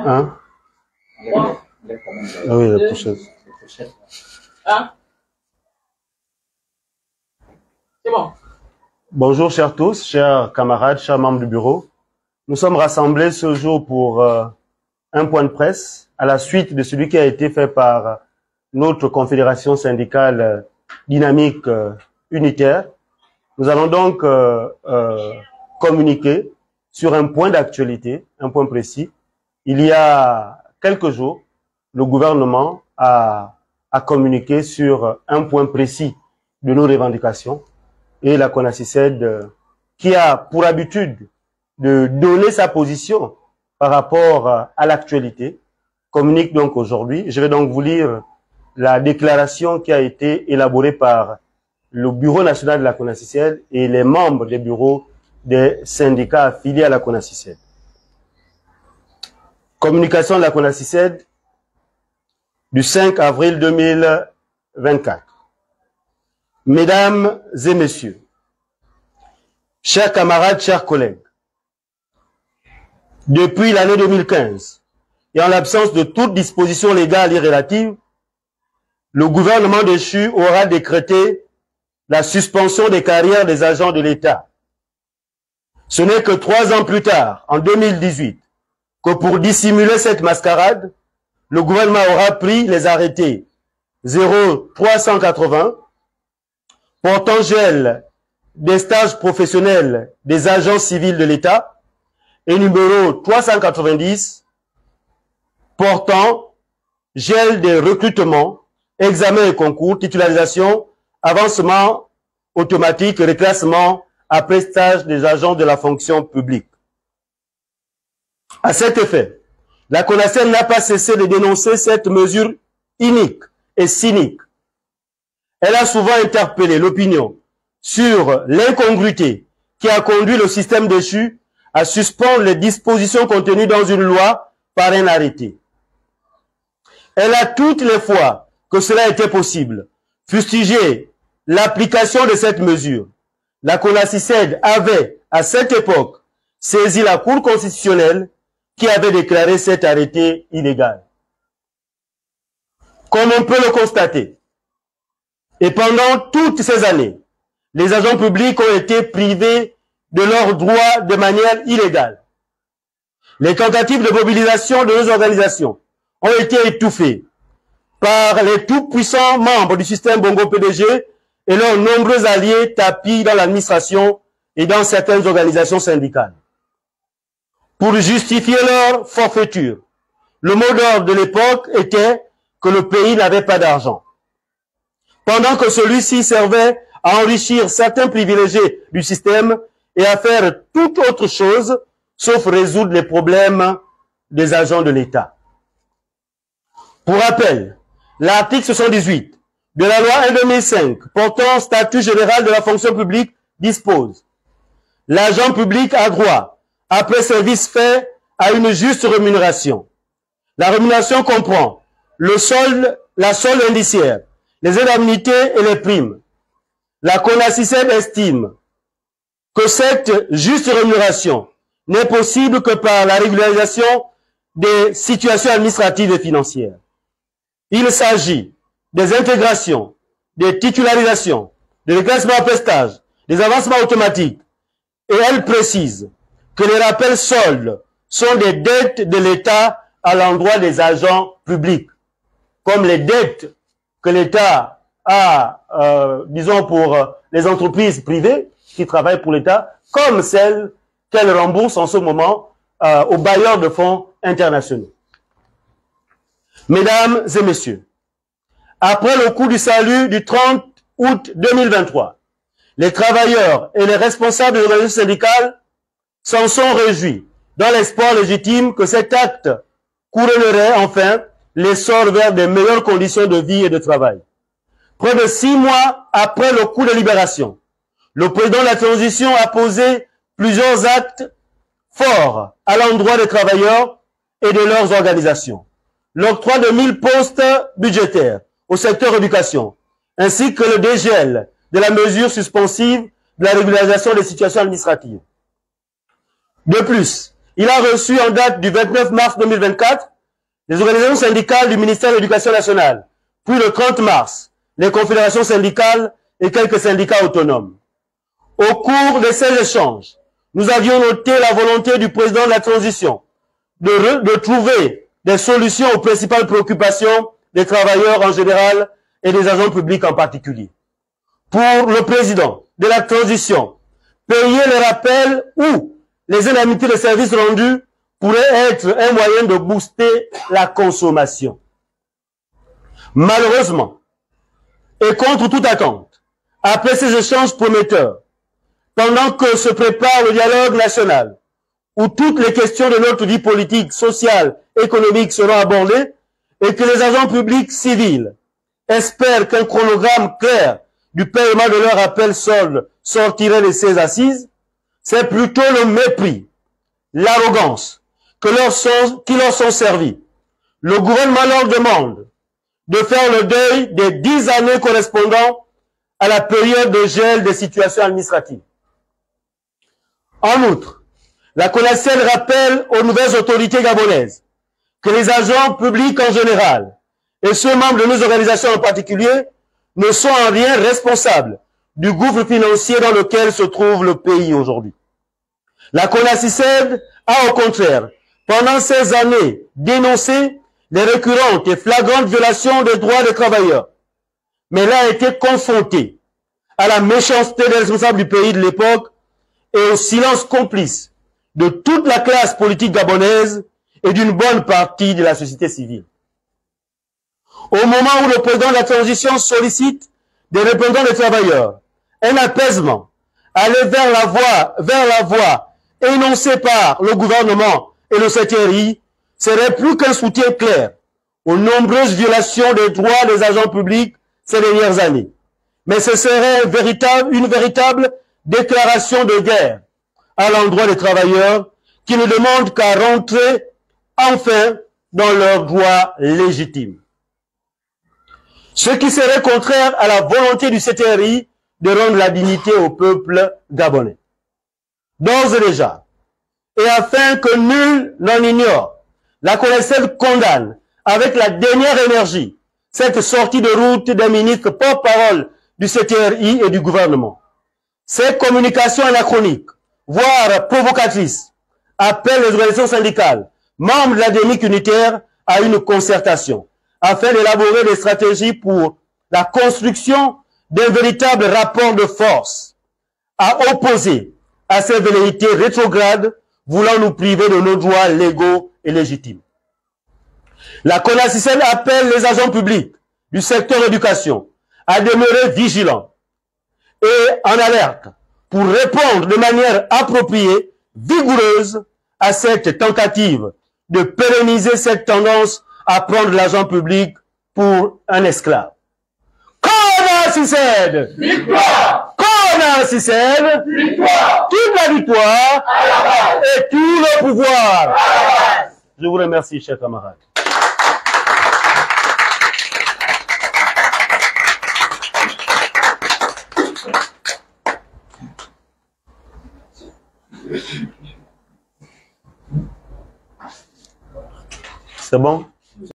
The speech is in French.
Hein? Ah oui, la pochette. Hein? C'est bon. Bonjour chers tous, chers camarades, chers membres du bureau. Nous sommes rassemblés ce jour pour un point de presse à la suite de celui qui a été fait par notre confédération syndicale dynamique unitaire. Nous allons donc communiquer sur un point d'actualité, un point précis. Il y a quelques jours, le gouvernement a communiqué sur un point précis de nos revendications et la CONACYCED, qui a pour habitude de donner sa position par rapport à l'actualité, communique donc aujourd'hui. Je vais donc vous lire la déclaration qui a été élaborée par le Bureau national de la CONACYCED et les membres des bureaux des syndicats affiliés à la CONACYCED. Communication de la CONACYCED du 5 avril 2024. Mesdames et messieurs, chers camarades, chers collègues, depuis l'année 2015, et en l'absence de toute disposition légale et relative, le gouvernement déchu aura décrété la suspension des carrières des agents de l'État. Ce n'est que 3 ans plus tard, en 2018, que pour dissimuler cette mascarade, le gouvernement aura pris les arrêtés 0380 portant gel des stages professionnels des agents civils de l'État et numéro 390 portant gel des recrutements, examens et concours, titularisation, avancement automatique, reclassement après stage des agents de la fonction publique. À cet effet, la CONACYCED n'a pas cessé de dénoncer cette mesure inique et cynique. Elle a souvent interpellé l'opinion sur l'incongruité qui a conduit le système déchu à suspendre les dispositions contenues dans une loi par un arrêté. Elle a toutes les fois que cela était possible fustigé l'application de cette mesure. La CONACYCED avait, à cette époque, saisi la Cour constitutionnelle qui avait déclaré cet arrêté illégal. Comme on peut le constater, et pendant toutes ces années, les agents publics ont été privés de leurs droits de manière illégale. Les tentatives de mobilisation de nos organisations ont été étouffées par les tout-puissants membres du système Bongo PDG et leurs nombreux alliés tapis dans l'administration et dans certaines organisations syndicales. Pour justifier leur forfaiture, le mot d'ordre de l'époque était que le pays n'avait pas d'argent. Pendant que celui-ci servait à enrichir certains privilégiés du système et à faire toute autre chose, sauf résoudre les problèmes des agents de l'État. Pour rappel, l'article 78 de la loi 1/2005 portant statut général de la fonction publique dispose: l'agent public a droit, après service fait, à une juste rémunération. La rémunération comprend le solde, la solde indiciaire, les indemnités et les primes. La CONACYCED estime que cette juste rémunération n'est possible que par la régularisation des situations administratives et financières. Il s'agit des intégrations, des titularisations, des reclassements après stage, des avancements automatiques. Et elle précise que les rappels soldes sont des dettes de l'État à l'endroit des agents publics, comme les dettes que l'État a, disons, pour les entreprises privées qui travaillent pour l'État, comme celles qu'elle rembourse en ce moment aux bailleurs de fonds internationaux. Mesdames et messieurs, après le coup du salut du 30 août 2023, les travailleurs et les responsables des organisations syndicales s'en sont réjouis, dans l'espoir légitime que cet acte couronnerait enfin l'essor vers de meilleures conditions de vie et de travail. Près de 6 mois après le coup de libération, le président de la transition a posé plusieurs actes forts à l'endroit des travailleurs et de leurs organisations. L'octroi de 1000 postes budgétaires au secteur éducation, ainsi que le dégel de la mesure suspensive de la régularisation des situations administratives. De plus, il a reçu en date du 29 mars 2024 les organisations syndicales du ministère de l'Éducation nationale, puis le 30 mars, les confédérations syndicales et quelques syndicats autonomes. Au cours de ces échanges, nous avions noté la volonté du président de la transition de trouver des solutions aux principales préoccupations des travailleurs en général et des agents publics en particulier. Pour le président de la transition, payer les rappels ou les indemnités de services rendus pourrait être un moyen de booster la consommation. Malheureusement, et contre toute attente, après ces échanges prometteurs, pendant que se prépare le dialogue national, où toutes les questions de notre vie politique, sociale, économique seront abordées, et que les agents publics civils espèrent qu'un chronogramme clair du paiement de leur appel solde sortirait de ces assises, c'est plutôt le mépris, l'arrogance qui leur sont servis. Le gouvernement leur demande de faire le deuil des 10 années correspondant à la période de gel des situations administratives. En outre, la CONACEL rappelle aux nouvelles autorités gabonaises que les agents publics en général et ceux membres de nos organisations en particulier ne sont en rien responsables du gouffre financier dans lequel se trouve le pays aujourd'hui. La CONACICED a au contraire, pendant ces années, dénoncé les récurrentes et flagrantes violations des droits des travailleurs, mais elle a été confrontée à la méchanceté des responsables du pays de l'époque et au silence complice de toute la classe politique gabonaise et d'une bonne partie de la société civile. Au moment où le président de la transition sollicite des représentants des travailleurs un apaisement, aller vers la voie énoncée par le gouvernement et le CTRI serait plus qu'un soutien clair aux nombreuses violations des droits des agents publics ces dernières années. Mais ce serait une véritable déclaration de guerre à l'endroit des travailleurs qui ne demandent qu'à rentrer enfin dans leurs droits légitimes. Ce qui serait contraire à la volonté du CTRI de rendre la dignité au peuple gabonais. D'ores et déjà, et afin que nul n'en ignore, la CONACEL condamne avec la dernière énergie cette sortie de route des ministres porte-parole du CTRI et du gouvernement. Ces communications anachroniques, voire provocatrices, appellent les organisations syndicales, membres de la dynamique unitaire, à une concertation, afin d'élaborer des stratégies pour la construction d'un véritable rapport de force, à opposer à ces velléités rétrogrades voulant nous priver de nos droits légaux et légitimes. La CONACICEL appelle les agents publics du secteur éducation à demeurer vigilants et en alerte pour répondre de manière appropriée, vigoureuse à cette tentative de pérenniser cette tendance à prendre l'agent public pour un esclave. CONACICEL! Victoire! CONACICEL! Victoire! Toute la victoire et tout le pouvoir. Je vous remercie, chers camarades. C'est bon?